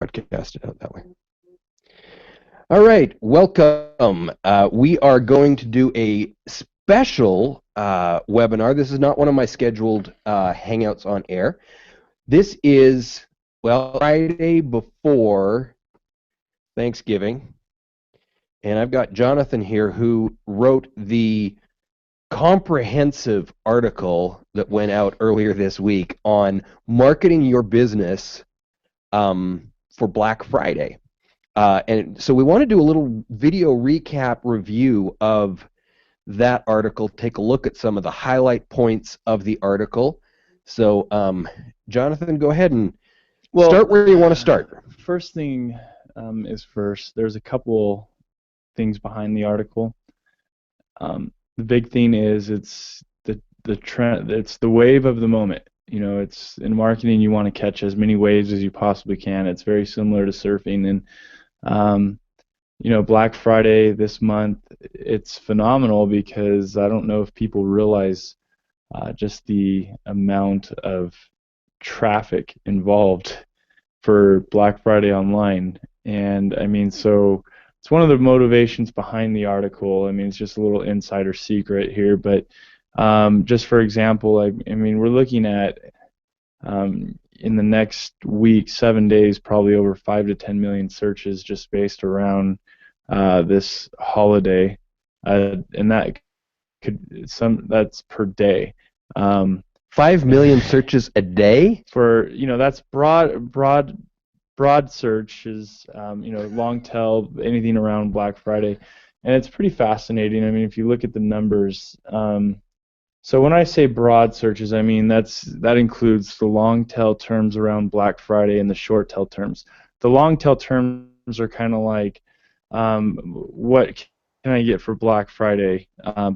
broadcast it out that way. All right, welcome. We are going to do a special webinar. This is not one of my scheduled Hangouts on air. This is, well, Friday before Thanksgiving. And I've got Jonathan here who wrote the comprehensive article that went out earlier this week on marketing your business for Black Friday. And so we want to do a little video recap review of that article, take a look at some of the highlight points of the article. So, Jonathan, go ahead and start where you want to start. First thing is first. There's a couple things behind the article. The big thing is it's the trend. It's the wave of the moment. You know, it's in marketing. You want to catch as many waves as you possibly can. It's very similar to surfing, and you know, Black Friday this month, it's phenomenal because I don't know if people realize just the amount of traffic involved for Black Friday online. And I mean, so it's one of the motivations behind the article. I mean, it's just a little insider secret here, but just for example, I mean, we're looking at in the next week, 7 days, probably over 5 to 10 million searches just based around this holiday, and that's per day. 5 million searches a day? For, you know, that's broad searches, you know, long tail, anything around Black Friday, and it's pretty fascinating. I mean, if you look at the numbers, so when I say broad searches, I mean that includes the long tail terms around Black Friday and the short tail terms. The long tail terms are kind of like, what can I get for Black Friday?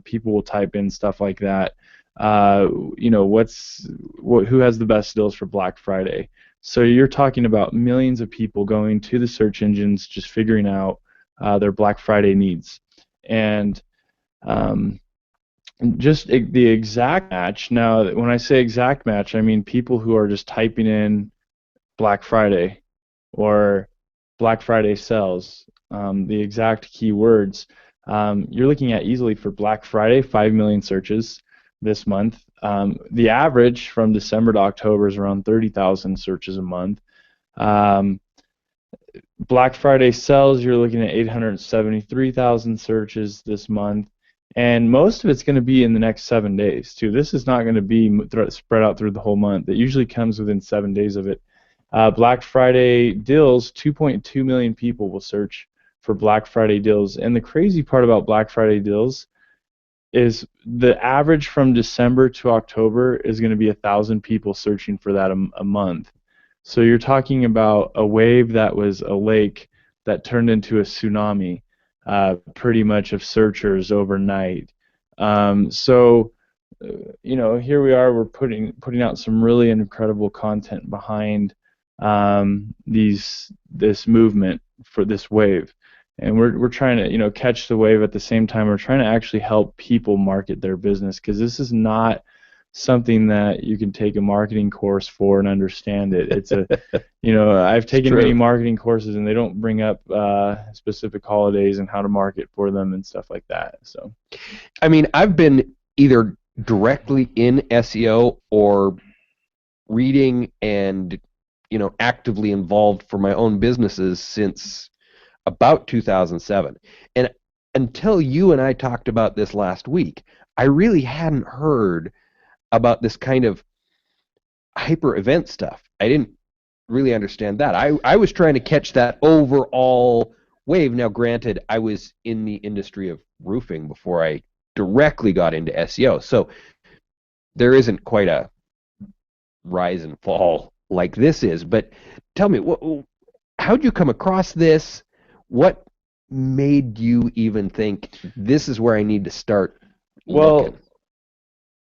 People will type in stuff like that. You know, who has the best deals for Black Friday? So you're talking about millions of people going to the search engines, just figuring out their Black Friday needs, and just the exact match. Now, when I say exact match, I mean people who are just typing in Black Friday or Black Friday sales, the exact keywords. You're looking at easily for Black Friday, 5 million searches this month. The average from December to October is around 30,000 searches a month. Black Friday sales, you're looking at 873,000 searches this month, and most of it's going to be in the next 7 days too. This is not going to be spread out through the whole month. It usually comes within 7 days of it. Black Friday deals, 2.2 million people will search for Black Friday deals, and the crazy part about Black Friday deals is the average from December to October is going to be 1,000 people searching for that a month. So you're talking about a wave that was a lake that turned into a tsunami, pretty much, of searchers overnight. So you know, here we are. We're putting out some really incredible content behind this movement for this wave. And we're trying to, you know, catch the wave at the same time. We're trying to actually help people market their business, because this is not something that you can take a marketing course for and understand it. It's a, you know, I've taken many marketing courses and they don't bring up specific holidays and how to market for them and stuff like that. So, I mean, I've been either directly in SEO or reading and, you know, actively involved for my own businesses since about 2007, and until you and I talked about this last week, I really hadn't heard about this kind of hyper event stuff. I didn't really understand that. I was trying to catch that overall wave. Now, granted, I was in the industry of roofing before I directly got into SEO, so there isn't quite a rise and fall like this is. But tell me, how'd you come across this? What made you even think this is where I need to start looking?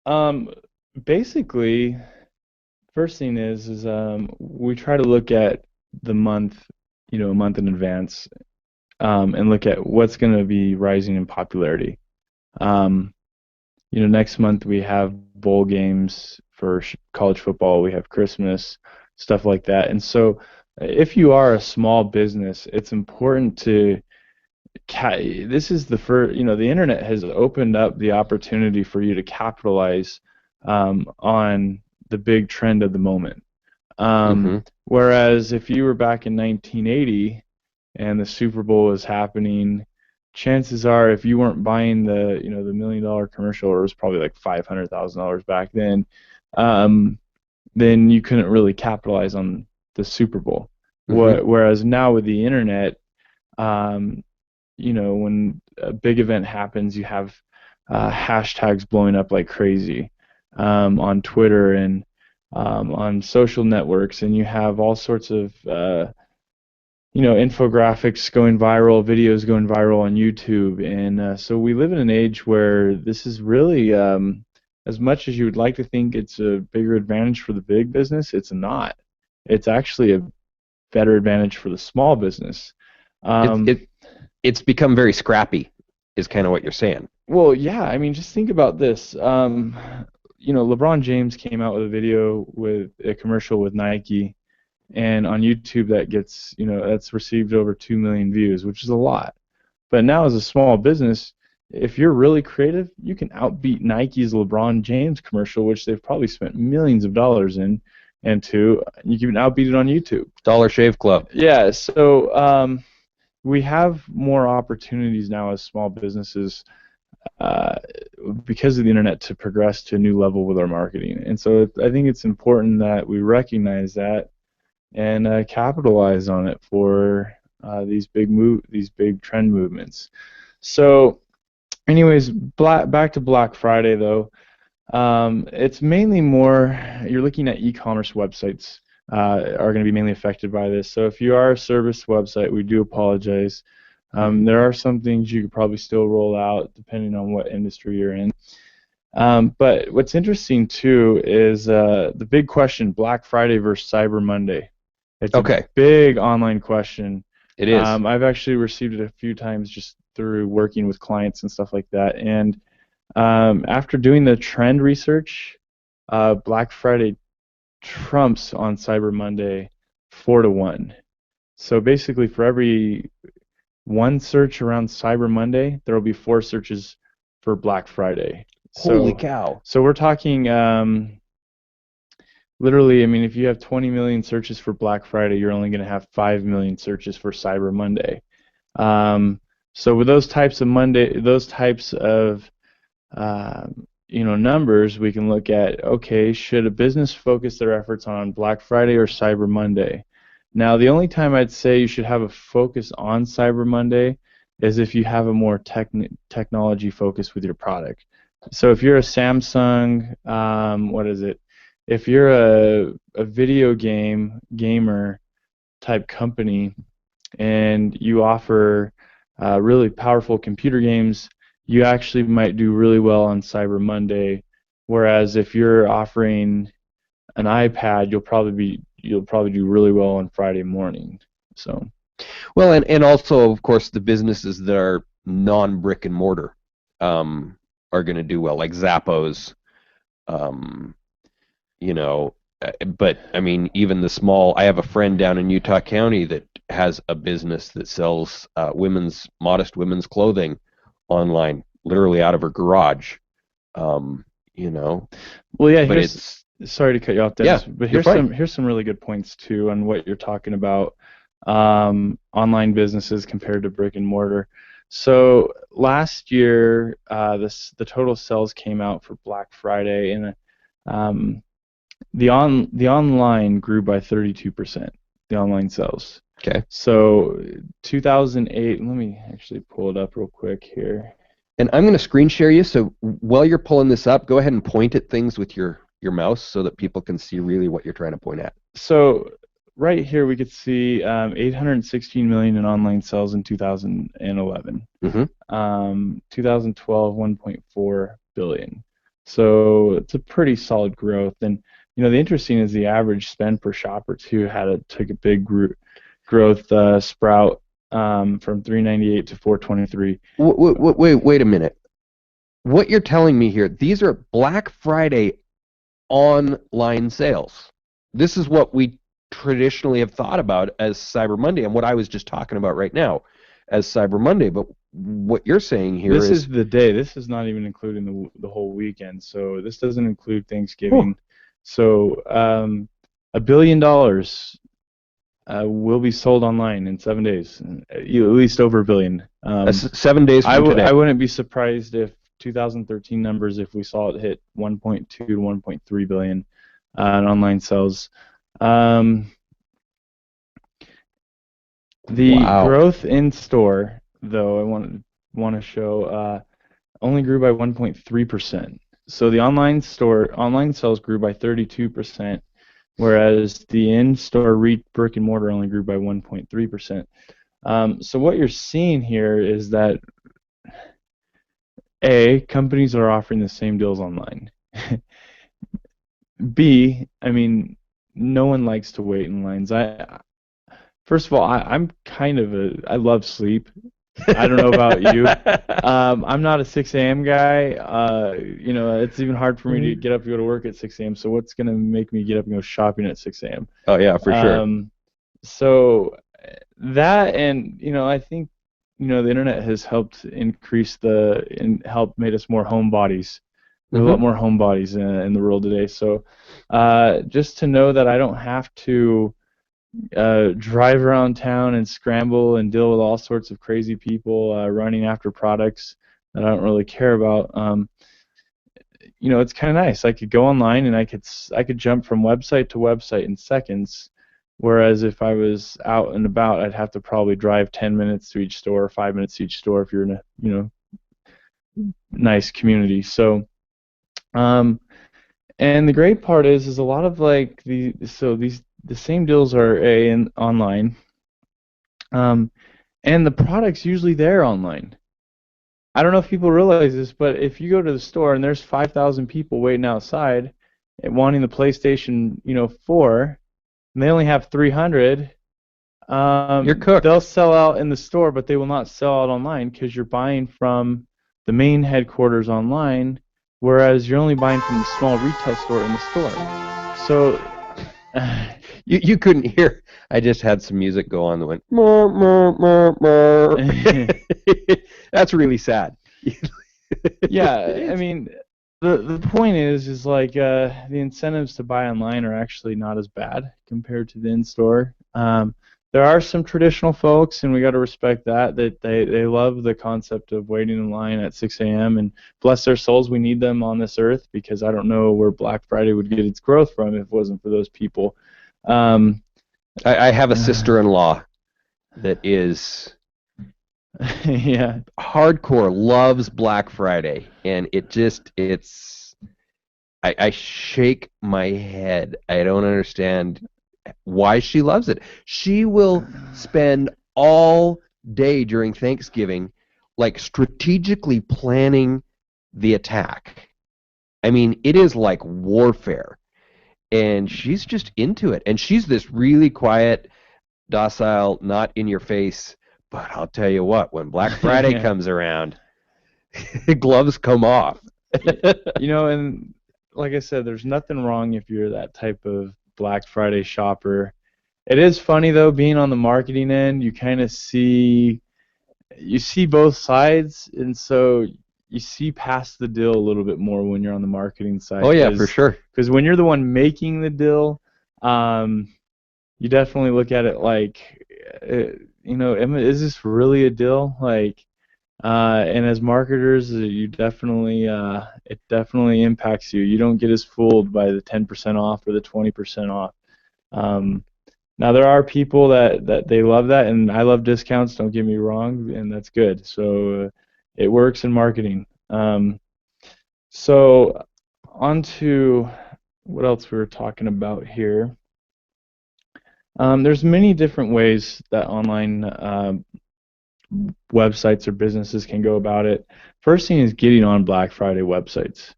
Well, basically, first thing is we try to look at the month, you know, a month in advance, and look at what's going to be rising in popularity. You know, next month we have bowl games for college football. We have Christmas, stuff like that, and so if you are a small business, it's important to this is the first, the internet has opened up the opportunity for you to capitalize on the big trend of the moment. Mm-hmm. Whereas if you were back in 1980 and the Super Bowl was happening, chances are if you weren't buying the $1 million commercial, or it was probably like $500,000 back um, then you couldn't really capitalize on the Super Bowl. Mm-hmm. Whereas now with the internet, um, when a big event happens, you have hashtags blowing up like crazy on Twitter and on social networks, and you have all sorts of infographics going viral, videos going viral on YouTube, and so we live in an age where this is really, as much as you would like to think it's a bigger advantage for the big business, it's not. It's actually a better advantage for the small business. It Um, it it's become very scrappy, is kind of what you're saying. Well, yeah, I mean, just think about this. LeBron James came out with a video with a commercial with Nike, and on YouTube that's received over 2 million views, which is a lot. But now as a small business, if you're really creative, you can outbeat Nike's LeBron James commercial, which they've probably spent millions of dollars into. You can outbeat it on YouTube. Dollar Shave Club. Yeah, so we have more opportunities now as small businesses uh, because of the internet to progress to a new level with our marketing. And so I think it's important that we recognize that and capitalize on it for these big trend movements. So, anyways, back to Black Friday though. It's mainly more you're looking at e-commerce websites are going to be mainly affected by this. So if you are a service website, we do apologize. There are some things you could probably still roll out depending on what industry you're in. But what's interesting too is the big question: Black Friday versus Cyber Monday. It's a Okay, big online question. it is. I've actually received it a few times just through working with clients and stuff like that. And after doing the trend research, Black Friday trumps on Cyber Monday 4-1. So basically, for every one search around Cyber Monday, there will be 4 searches for Black Friday. Holy So, cow. so we're talking literally. I mean, if you have 20 million searches for Black Friday, you're only going to have 5 million searches for Cyber Monday. So with those types of numbers, we can look at, okay, should a business focus their efforts on Black Friday or Cyber Monday? Now, the only time I'd say you should have a focus on Cyber Monday is if you have a more technology focus with your product. So if you're a Samsung, what is it? If you're a video gamer type company and you offer really powerful computer games, you actually might do really well on Cyber Monday. Whereas if you're offering an iPad, you'll probably do really well on Friday morning. So Well, and also, of course, the businesses that are non-brick and mortar are going to do well, like Zappos, um, you know. But I mean, even the small. I have a friend down in Utah County that has a business that sells modest women's clothing online, literally out of her garage. Um, you know, well, yeah. but it's Sorry to cut you off, yeah, Dennis, but you're fine. here's some really good points too on what you're talking about. Online businesses compared to brick and mortar. So last year, the total sales came out for Black Friday, and um, the online grew by 32%. The online sales. Okay. So 2008. Let me actually pull it up real quick here. And I'm going to screen share you. So while you're pulling this up, go ahead and point at things with your mouse so that people can see really what you're trying to point at. So right here we could see 816 million in online sales in 2011. Mm-hmm. 2012, 1.4 billion. So it's a pretty solid growth. And the interesting is the average spend per shopper too took a big growth sprout from 398 to 423. Wait a minute. What you're telling me here, these are Black Friday online sales. This is what we traditionally have thought about as Cyber Monday and what I was just talking about right now as Cyber Monday. But what you're saying here This is is the day. This is not even including the whole weekend. So this doesn't include whew, Thanksgiving. So $1 billion will be sold online in 7 days. At least over a billion. that's 7 days from today. I wouldn't be surprised if 2013 numbers, if we saw it hit 1.2 to 1.3 billion in online sales. The Wow. growth in store, though, I want to show only grew by 1.3%. So the online sales grew by 32%, whereas the in-store brick and mortar only grew by 1.3%. So what you're seeing here is that A, companies are offering the same deals online. B, I mean, no one likes to wait in lines. First of all, I'm kind of I love sleep. I don't know about you. I'm not a 6 a.m. guy. It's even hard for me to get up to go to work at 6 a.m. So what's going to make me get up and go shopping at 6 a.m.? Oh yeah, for sure. So that, and I think the internet has helped increase helped made us more homebodies. There's a lot more homebodies in the world today. So just to know that I don't have to drive around town and scramble and deal with all sorts of crazy people running after products that I don't really care about. It's kind of nice. I could go online and I could jump from website to website in seconds, whereas if I was out and about, I'd have to probably drive 10 minutes to each store, 5 minutes to each store if you're in a nice community. So, and the great part is a lot of the same deals are online, and the product's usually there online. I don't know if people realize this, but if you go to the store and there's 5,000 people waiting outside and wanting the PlayStation 4, and they only have 300, You're cooked. they'll sell out in the store, but they will not sell out online because you're buying from the main headquarters online, whereas you're only buying from the small retail store in the store. So You couldn't hear. I just had some music go on that went. Mur, mur, mur, mur. That's really sad. Yeah, I mean, the point is like the incentives to buy online are actually not as bad compared to the in-store. There are some traditional folks, and we got to respect that they love the concept of waiting in line at 6 a.m. and bless their souls, we need them on this earth, because I don't know where Black Friday would get its growth from if it wasn't for those people. I have a sister-in-law that is yeah, hardcore, loves Black Friday, and I shake my head. I don't understand why she loves it. She will spend all day during Thanksgiving like strategically planning the attack. I mean, it is like warfare. And she's just into it. And she's this really quiet, docile, not in your face. But I'll tell you what, when Black Friday comes around, gloves come off. And like I said, there's nothing wrong if you're that type of Black Friday shopper. It is funny though, being on the marketing end, you kind of see both sides, and so you see past the deal a little bit more when you're on the marketing side. Oh yeah, for sure. Because when you're the one making the deal, you definitely look at it like, is this really a deal? Like, and as marketers, you definitely it definitely impacts you. You don't get as fooled by the 10% off or the 20% off. Now there are people that they love that, and I love discounts. Don't get me wrong, and that's good. So it works in marketing. So on to what else we were talking about here. There's many different ways that online websites or businesses can go about it. First thing is getting on Black Friday websites.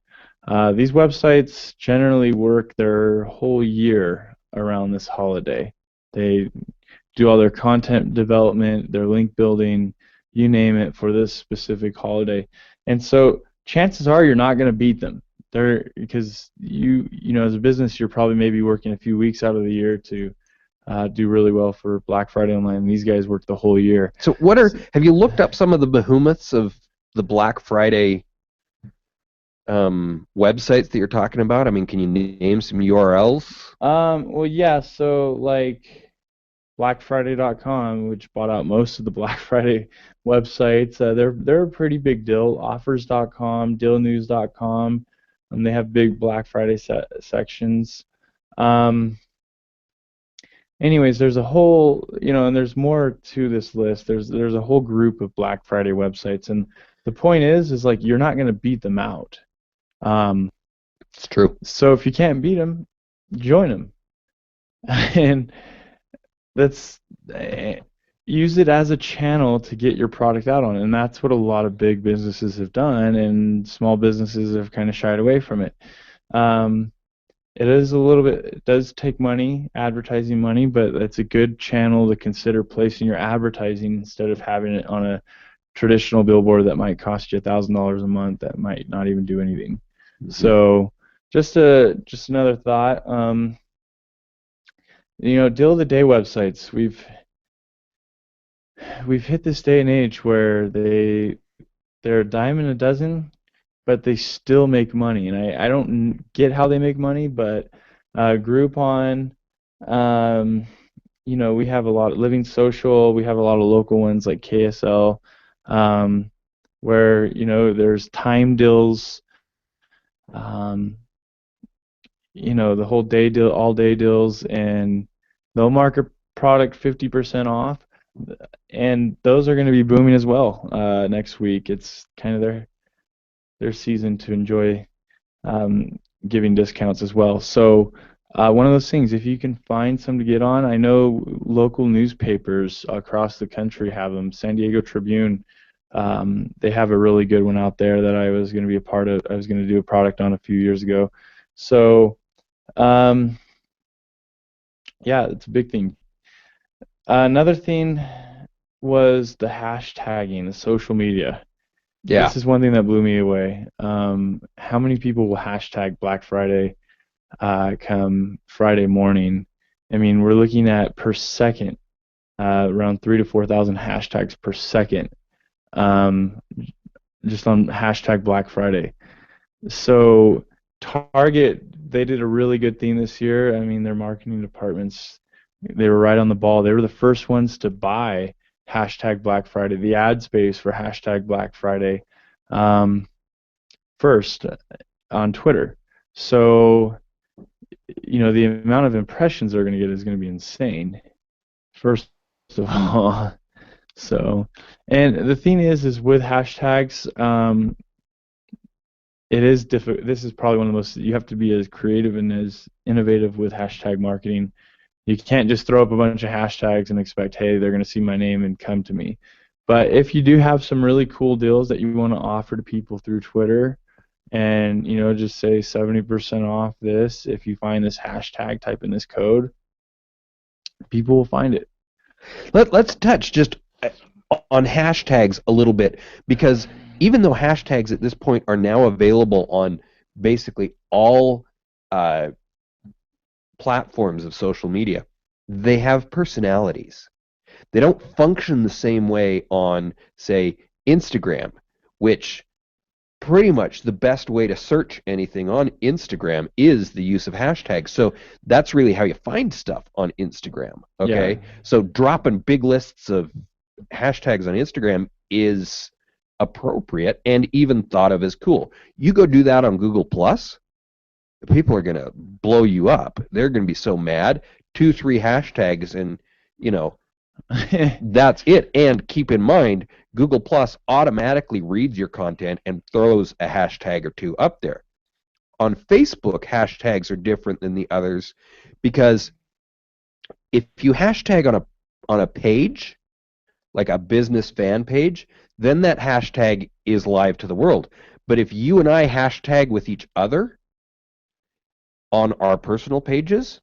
These websites generally work their whole year around this holiday. They do all their content development, their link building, you name it, for this specific holiday. And so chances are you're not going to beat them. Because you know, as a business, you're probably maybe working a few weeks out of the year to do really well for Black Friday online. These guys work the whole year. So have you looked up some of the behemoths of the Black Friday websites that you're talking about? I mean, can you name some URLs? Well, yeah. So like BlackFriday.com, which bought out most of the Black Friday websites, they're a pretty big deal. Offers.com, DealNews.com, they have big Black Friday sections. Um, Anyways, there's a whole, and there's more to this list. There's a whole group of Black Friday websites, and the point is like you're not going to beat them out. Um, It's true. so if you can't beat them, join them, and that's use it as a channel to get your product out on, and that's what a lot of big businesses have done, and small businesses have kind of shied away from it. It is a little bit, it does take money, advertising money, but it's a good channel to consider placing your advertising instead of having it on a traditional billboard that might cost you $1,000 a month that might not even do anything. Mm-hmm. So just another thought. Deal of the day websites. We've hit this day and age where they're a dime a dozen, but they still make money, and I don't get how they make money, but Groupon, we have a lot of Living Social, we have a lot of local ones like KSL, where there's time deals, the whole day deal, all day deals, and they'll mark a product 50% off, and those are going to be booming as well next week. It's kind of their season to enjoy giving discounts as well. So one of those things, if you can find some to get on, I know local newspapers across the country have them. San Diego Tribune, they have a really good one out there that I was going to be a part of. I was going to do a product on a few years ago. So yeah, it's a big thing. Another thing was the hashtagging, the social media. Yeah. This is one thing that blew me away. How many people will hashtag Black Friday come Friday morning? I mean, we're looking at per second, around 3,000 to 4,000 hashtags per second, just on hashtag Black Friday. So Target, they did a really good thing this year. I mean, their marketing departments, they were right on the ball. They were the first ones to buy hashtag Black Friday, the ad space for hashtag Black Friday, first on Twitter. So, the amount of impressions they're going to get is going to be insane, first of all. So, and the thing is with hashtags, it is difficult. This is probably one of the most, you have to be as creative and as innovative with hashtag marketing. You can't just throw up a bunch of hashtags and expect, hey, they're going to see my name and come to me. But if you do have some really cool deals that you want to offer to people through Twitter, and just say 70% off this, if you find this hashtag, type in this code, people will find it. Let's touch just on hashtags a little bit, because even though hashtags at this point are now available on basically all platforms of social media, they have personalities. They don't function the same way on, say, Instagram, which pretty much the best way to search anything on Instagram is the use of hashtags. So that's really how you find stuff on Instagram. Okay? Yeah. So dropping big lists of hashtags on Instagram is appropriate and even thought of as cool. You go do that on Google Plus, people are going to blow you up. They're going to be so mad. 2-3 hashtags and, that's it. And keep in mind, Google Plus automatically reads your content and throws a hashtag or two up there. On Facebook, hashtags are different than the others because if you hashtag on a page, like a business fan page, then that hashtag is live to the world. But if you and I hashtag with each other on our personal pages,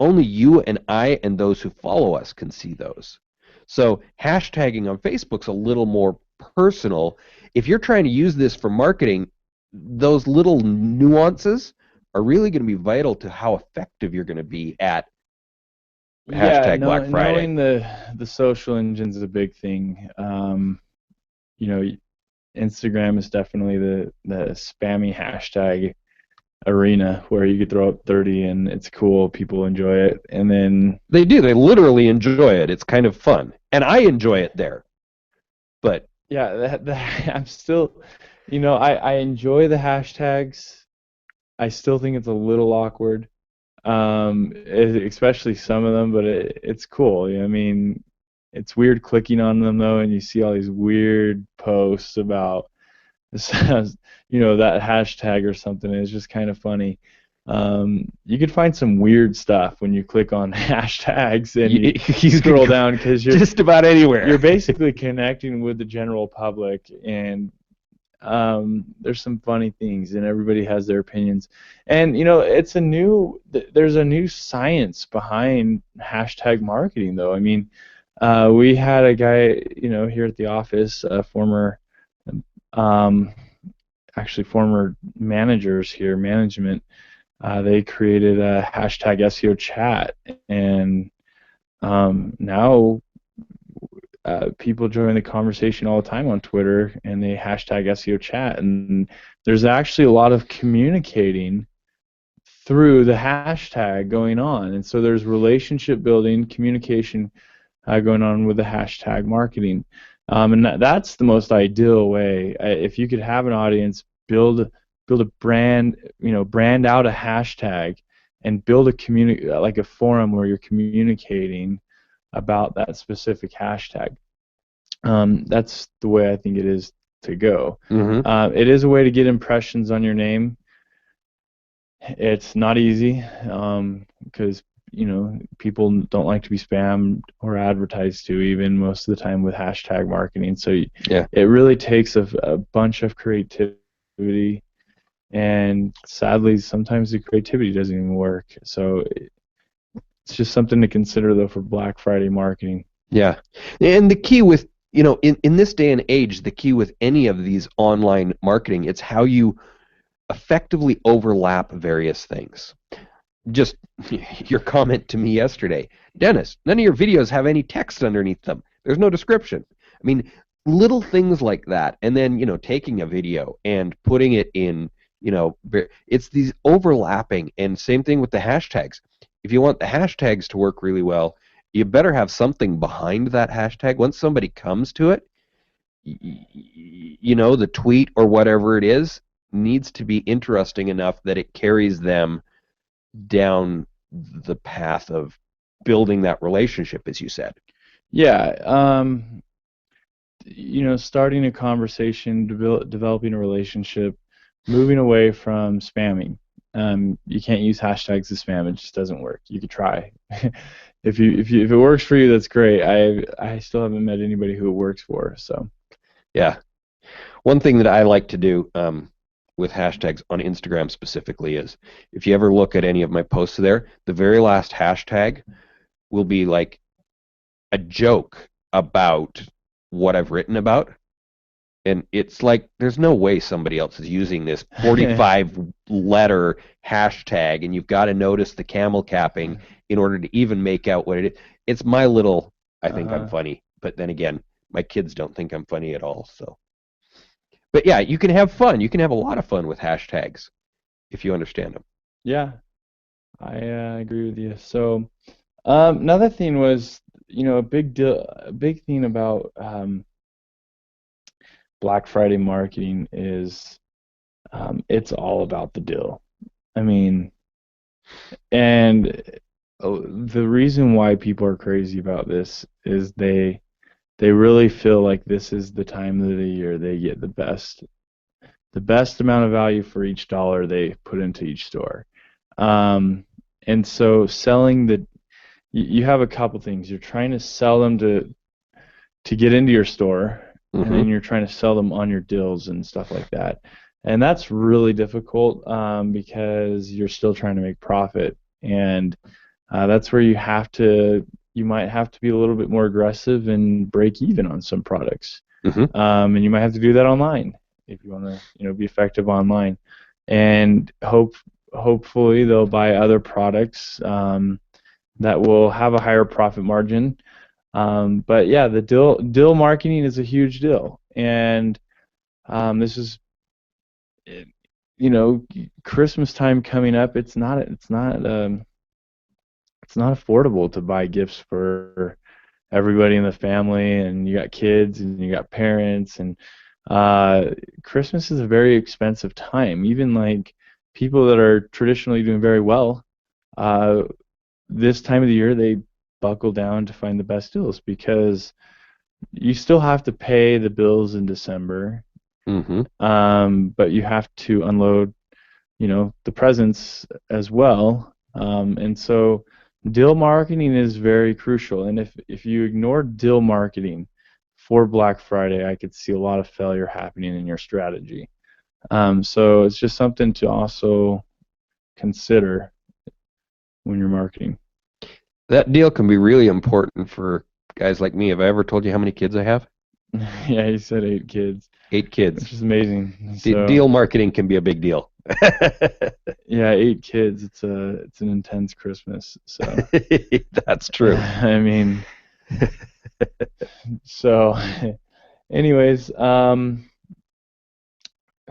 only you and I and those who follow us can see those. So hashtagging on Facebook's a little more personal. If you're trying to use this for marketing, those little nuances are really going to be vital to how effective you're going to be at, Yeah, hashtag Black Friday. knowing the social engines is a big thing. You know, Instagram is definitely the spammy hashtag arena where you could throw up 30 and it's cool, people enjoy it. And then They do. They literally enjoy it. It's kind of fun, and I enjoy it there. But yeah, I'm still, I enjoy the hashtags. I still think it's a little awkward, especially some of them, but it's cool. I mean, it's weird clicking on them though, and you see all these weird posts about that hashtag or something. It's just kind of funny. You could find some weird stuff when you click on hashtags and you scroll down because you're just about anywhere. You're basically connecting with the general public, and there's some funny things, and everybody has their opinions. And there's a new science behind hashtag marketing, though. I mean, we had a guy, here at the office, um, actually former managers here, management. They created a hashtag SEO chat, and now people join the conversation all the time on Twitter, and they hashtag SEO chat, and there's actually a lot of communicating through the hashtag going on, and so there's relationship building, communication going on with the hashtag marketing, and that's the most ideal way. If you could have an audience, build a brand, brand out a hashtag, and build a community, like a forum where you're communicating about that specific hashtag. That's the way I think it is to go. Mm-hmm. It is a way to get impressions on your name. It's not easy because people don't like to be spammed or advertised to, even most of the time with hashtag marketing. So yeah, it really takes a bunch of creativity, and sadly sometimes the creativity doesn't even work. So it's just something to consider though for Black Friday marketing. yeah. And the key with in this day and age, the key with any of these online marketing, it's how you effectively overlap various things. Just your comment to me yesterday, Dennis, none of your videos have any text underneath them. There's no description. I mean, little things like that, and then taking a video and putting it in, it's these overlapping, and same thing with the hashtags. If you want the hashtags to work really well, you better have something behind that hashtag. Once somebody comes to it, the tweet or whatever it is needs to be interesting enough that it carries them down the path of building that relationship, as you said. Yeah, starting a conversation, developing a relationship, moving away from spamming. You can't use hashtags to spam; it just doesn't work. You could try. if it works for you, that's great. I still haven't met anybody who it works for. So yeah, one thing that I like to do with hashtags on Instagram specifically is, if you ever look at any of my posts there, the very last hashtag will be like a joke about what I've written about. And it's like, there's no way somebody else is using this 45-letter hashtag, and you've got to notice the camel capping in order to even make out what it is. It's my little, I think I'm funny. But then again, my kids don't think I'm funny at all. So, but yeah, you can have fun. You can have a lot of fun with hashtags if you understand them. Yeah, I agree with you. So another thing was, a big thing about Black Friday marketing is it's all about the deal. I mean, and the reason why people are crazy about this is they really feel like this is the time of the year they get the best amount of value for each dollar they put into each store. And so you have a couple things. You're trying to sell them to get into your store, and then you're trying to sell them on your deals and stuff like that. And that's really difficult because you're still trying to make profit, and that's where you might have to be a little bit more aggressive and break even on some products. And you might have to do that online if you want to be effective online, and hopefully they'll buy other products that will have a higher profit margin. But yeah, the deal marketing is a huge deal, and this is, you know, Christmas time coming up. It's not affordable to buy gifts for everybody in the family, and you got kids and you got parents, and Christmas is a very expensive time. Even like people that are traditionally doing very well, uh, this time of the year they buckle down to find the best deals because you still have to pay the bills in December, Mm-hmm. but you have to unload, the presents as well. And so deal marketing is very crucial. And if you ignore deal marketing for Black Friday, I could see a lot of failure happening in your strategy. So it's just something to also consider when you're marketing. That deal can be really important for guys like me. Have I ever told you how many kids I have? Yeah, you said 8 kids, 8 kids. which is amazing. So Deal marketing can be a big deal. yeah, 8 kids. It's an intense Christmas. So That's true. I mean, so anyways, a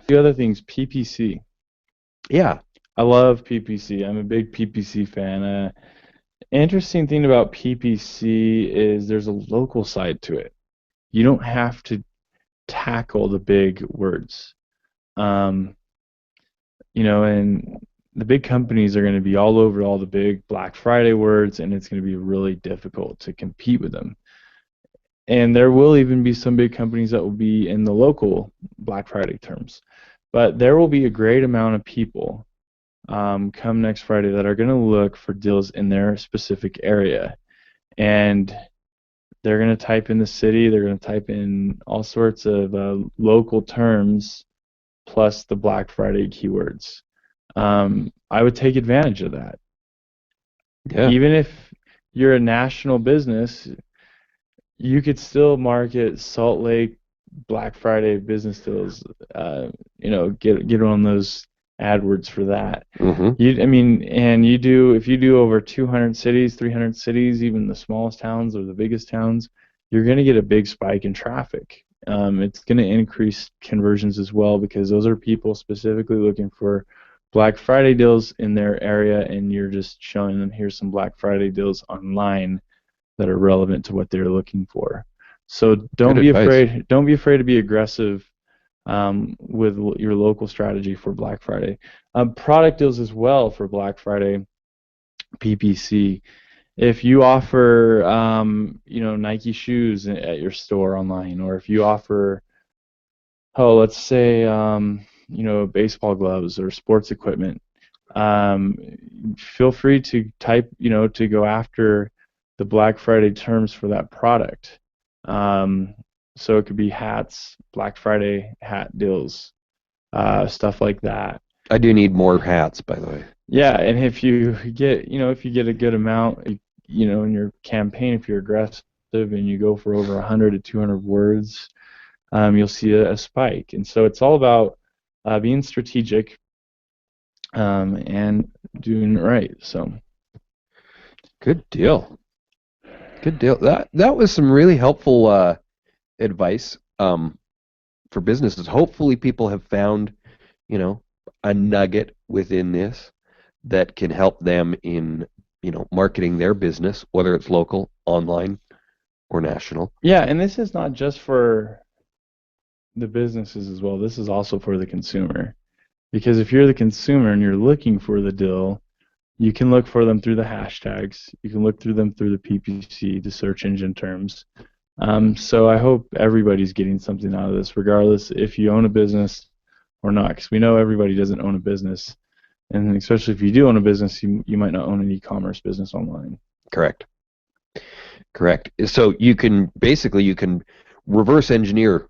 few other things. PPC. Yeah. I love PPC. I'm a big PPC fan. Interesting thing about PPC is there's a local side to it. You don't have to tackle the big words. Um, and the big companies are going to be all over all the big Black Friday words, and it's going to be really difficult to compete with them. And there will even be some big companies that will be in the local Black Friday terms. But there will be a great amount of people come next Friday that are going to look for deals in their specific area. And they're going to type in the city, they're going to type in all sorts of local terms plus the Black Friday keywords. I would take advantage of that. Yeah. Even if you're a national business, you could still market Salt Lake Black Friday business deals. Get on those AdWords for that. Mm-hmm. And you do, if you do over 200 cities, 300 cities, even the smallest towns or the biggest towns, you're going to get a big spike in traffic. It's going to increase conversions as well because those are people specifically looking for Black Friday deals in their area, and you're just showing them here's some Black Friday deals online that are relevant to what they're looking for. So don't Good be advice. afraid. Don't be afraid to be aggressive with your local strategy for Black Friday. Product deals as well for Black Friday, PPC. If you offer, Nike shoes at your store online, or if you offer, let's say, baseball gloves or sports equipment, feel free to type, to go after the Black Friday terms for that product. So it could be hats, Black Friday hat deals, stuff like that. I do need more hats, by the way. Yeah, and if you get a good amount, in your campaign, if you're aggressive and you go for over 100 to 200 words, you'll see a spike. And so it's all about being strategic and doing it right. So Good deal. Good deal. That was some really helpful advice for businesses. Hopefully, people have found, a nugget within this that can help them in, marketing their business, whether it's local, online, or national. yeah, and this is not just for the businesses as well. This is also for the consumer. Because if you're the consumer and you're looking for the deal, you can look for them through the hashtags. You can look through them through the PPC, the search engine terms. So I hope everybody's getting something out of this, regardless if you own a business or not. Because we know everybody doesn't own a business. And especially if you do own a business, you might not own an e-commerce business online. Correct. So you can reverse engineer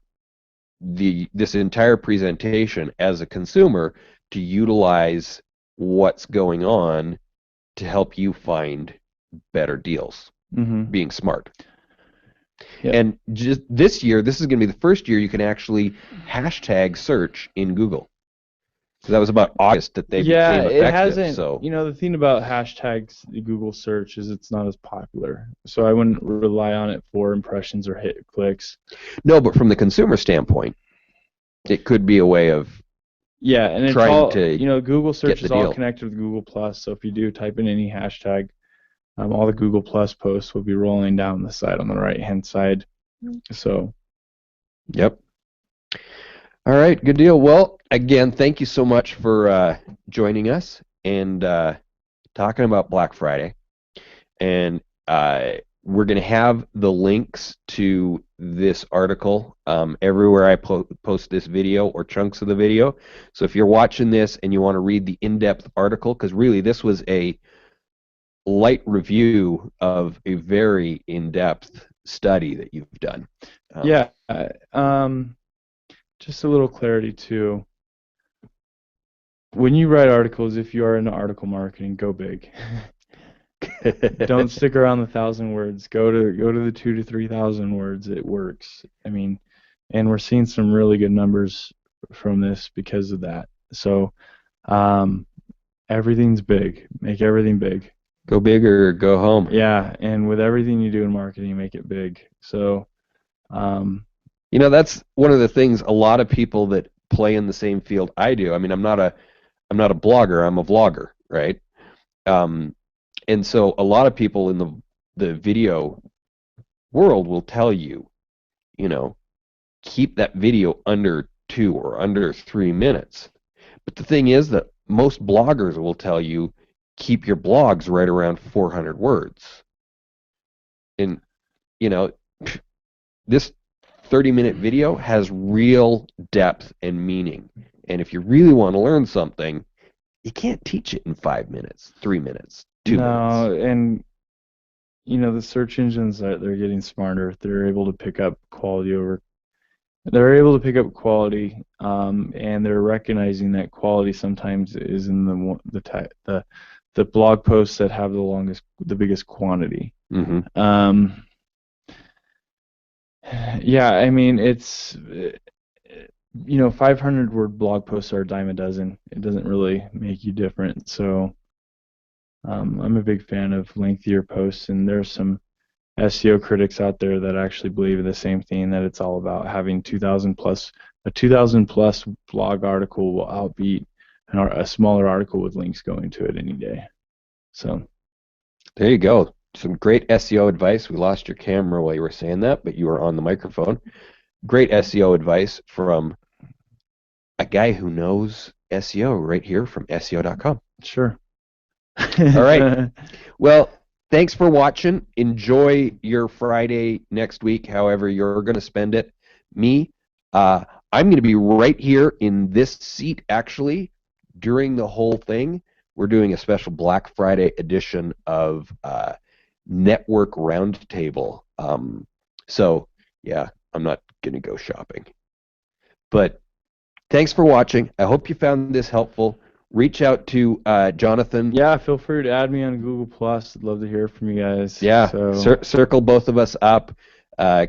this entire presentation as a consumer to utilize what's going on to help you find better deals. Mm-hmm. Being smart. Yep. And just this year, this is going to be the first year you can actually hashtag search in Google. Because that was about August that they Yeah, became it effective. hasn't. So You know, the thing about hashtags, the Google search, is it's not as popular. So I wouldn't rely on it for impressions or hit clicks. no, but from the consumer standpoint, it could be a way of Yeah, and it's trying all, to you know, Google search the is all deal. connected with Google Plus. So if you do type in any hashtag, all the Google Plus posts will be rolling down the side on the right-hand side. So, Yep. All right, good deal. Well, again, thank you so much for joining us and talking about Black Friday. And we're going to have the links to this article everywhere I post this video or chunks of the video. So if you're watching this and you want to read the in-depth article, because really this was a light review of a very in-depth study that you've done. yeah, just a little clarity too. When you write articles, if you are into article marketing, go big. Don't stick around the 1,000 words. Go to the 2,000 to 3,000 words. It works. I mean, and we're seeing some really good numbers from this because of that. So, everything's big. Make everything big. Go big or go home. Yeah, and with everything you do in marketing, make it big. So, you know, that's one of the things a lot of people that play in the same field I do. I mean, I'm not a blogger, I'm a vlogger, right? And so a lot of people in the video world will tell you, you know, keep that video under 2 or under 3 minutes. But the thing is that most bloggers will tell you keep your blogs right around 400 words. And, you know, this 30-minute video has real depth and meaning. And if you really want to learn something, you can't teach it in 5 minutes, 3 minutes, 2 minutes. no, and you know the search engines they're getting smarter. They're able to pick up quality over. They're able to pick up quality, and they're recognizing that quality sometimes is in the blog posts that have the biggest quantity. Mm-hmm. Yeah, I mean it's 500-word blog posts are a dime a dozen. It doesn't really make you different. So I'm a big fan of lengthier posts, and there's some SEO critics out there that actually believe the same thing, that it's all about having 2,000 plus. A 2,000 plus blog article will outbeat a smaller article with links going to it any day. So there you go. Some great SEO advice. We lost your camera while you were saying that, but you were on the microphone. Great SEO advice from a guy who knows SEO right here from SEO.com. Sure. All right. Well, thanks for watching. Enjoy your Friday next week, however you're going to spend it. Me, I'm going to be right here in this seat, actually, during the whole thing. We're doing a special Black Friday edition of Network Roundtable. So, yeah, I'm not going to go shopping. But thanks for watching. I hope you found this helpful. Reach out to Jonathan. Yeah, feel free to add me on Google Plus. I'd love to hear from you guys. Yeah, so. Circle both of us up.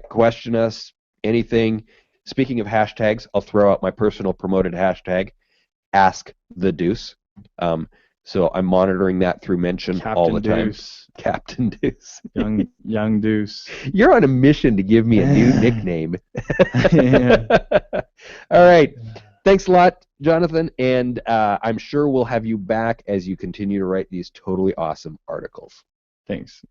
Question us, anything. Speaking of hashtags, I'll throw out my personal promoted hashtag, #AskTheDeuce. So I'm monitoring that through mention Captain all the time. Deuce. Captain Deuce. young Deuce. You're on a mission to give me a new nickname. Yeah. All right. Thanks a lot, Jonathan, and I'm sure we'll have you back as you continue to write these totally awesome articles. Thanks.